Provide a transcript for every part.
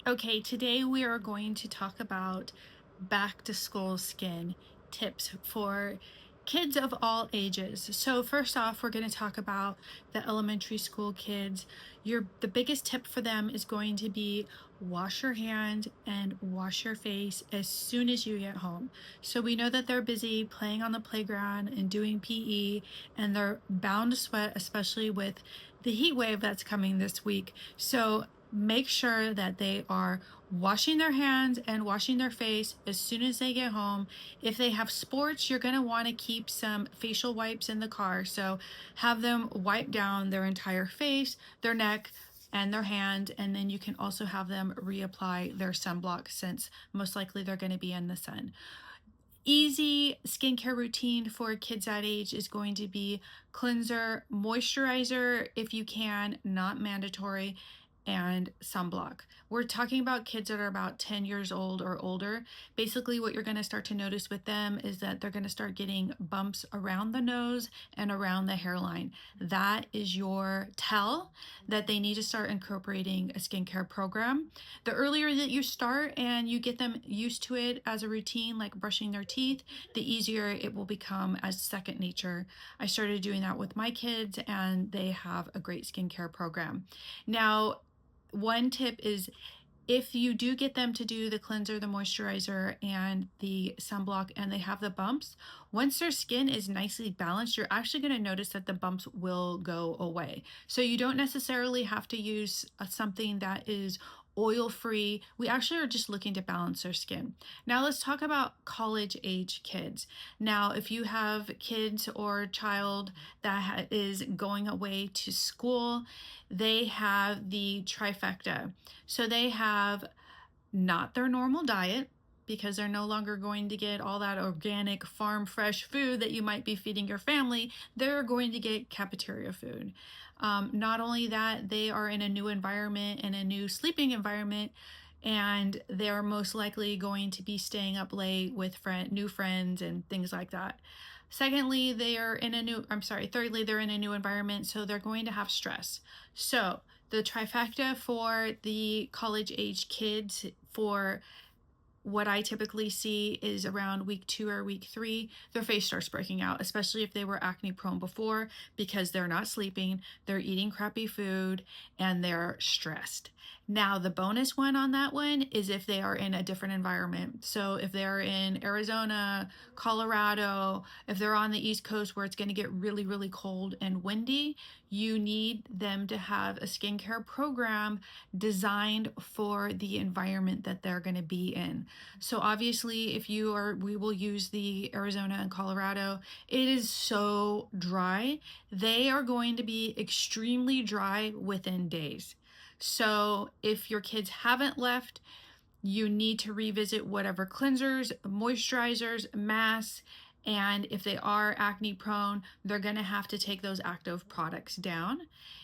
Okay, today we are going to talk about back to school skin tips for kids of all ages. So first off, we're going to talk about the elementary school kids. The biggest tip for them is going to be wash your hand and wash your face as soon as you get home. So we know that they're busy playing on the playground and doing PE, and they're bound to sweat, especially with the heat wave that's coming this week. So make sure that they are washing their hands and washing their face as soon as they get home. If they have sports, you're going to want to keep some facial wipes in the car. So have them wipe down their entire face, their neck, and their hand, and then you can also have them reapply their sunblock since most likely they're going to be in the sun. Easy skincare routine for kids that age is going to be cleanser, moisturizer if you can, not mandatory, and sunblock. We're talking about kids that are about 10 years old or older. Basically, what you're going to start to notice with them is that they're going to start getting bumps around the nose and around the hairline. That is your tell that they need to start incorporating a skincare program. The earlier that you start and you get them used to it as a routine, like brushing their teeth, the easier it will become as second nature. I started doing that with my kids, and they have a great skincare program. Now, one tip is if you do get them to do the cleanser, the moisturizer, and the sunblock, and they have the bumps, once their skin is nicely balanced, you're actually going to notice that the bumps will go away. So you don't necessarily have to use something that is oil-free. We actually are just looking to balance their skin. Now let's talk about college age kids. Now, if you have kids or a child that is going away to school, they have the trifecta. So they have not their normal diet, because they're no longer going to get all that organic farm fresh food that you might be feeding your family. They're going to get cafeteria food. Not only that, they are in a new environment and a new sleeping environment, and they're most likely going to be staying up late with new friends and things like that. Secondly, thirdly, they're in a new environment, so they're going to have stress. So the trifecta for the college age kids, for what I typically see, is around week 2 or week 3, their face starts breaking out, especially if they were acne prone before, because they're not sleeping, they're eating crappy food, and they're stressed. Now, the bonus one on that one is if they are in a different environment. So if they're in Arizona, Colorado, if they're on the East Coast where it's going to get really, really cold and windy, you need them to have a skincare program designed for the environment that they're going to be in. So obviously, we will use the Arizona and Colorado. It is so dry. They are going to be extremely dry within days. So if your kids haven't left, you need to revisit whatever cleansers, moisturizers, masks, and if they are acne prone, they're going to have to take those active products down.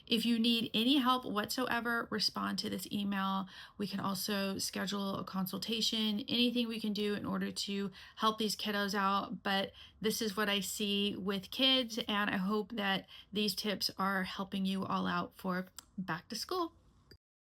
If you need any help whatsoever, respond to this email. We can also schedule a consultation, anything we can do in order to help these kiddos out. But this is what I see with kids, and I hope that these tips are helping you all out for back to school.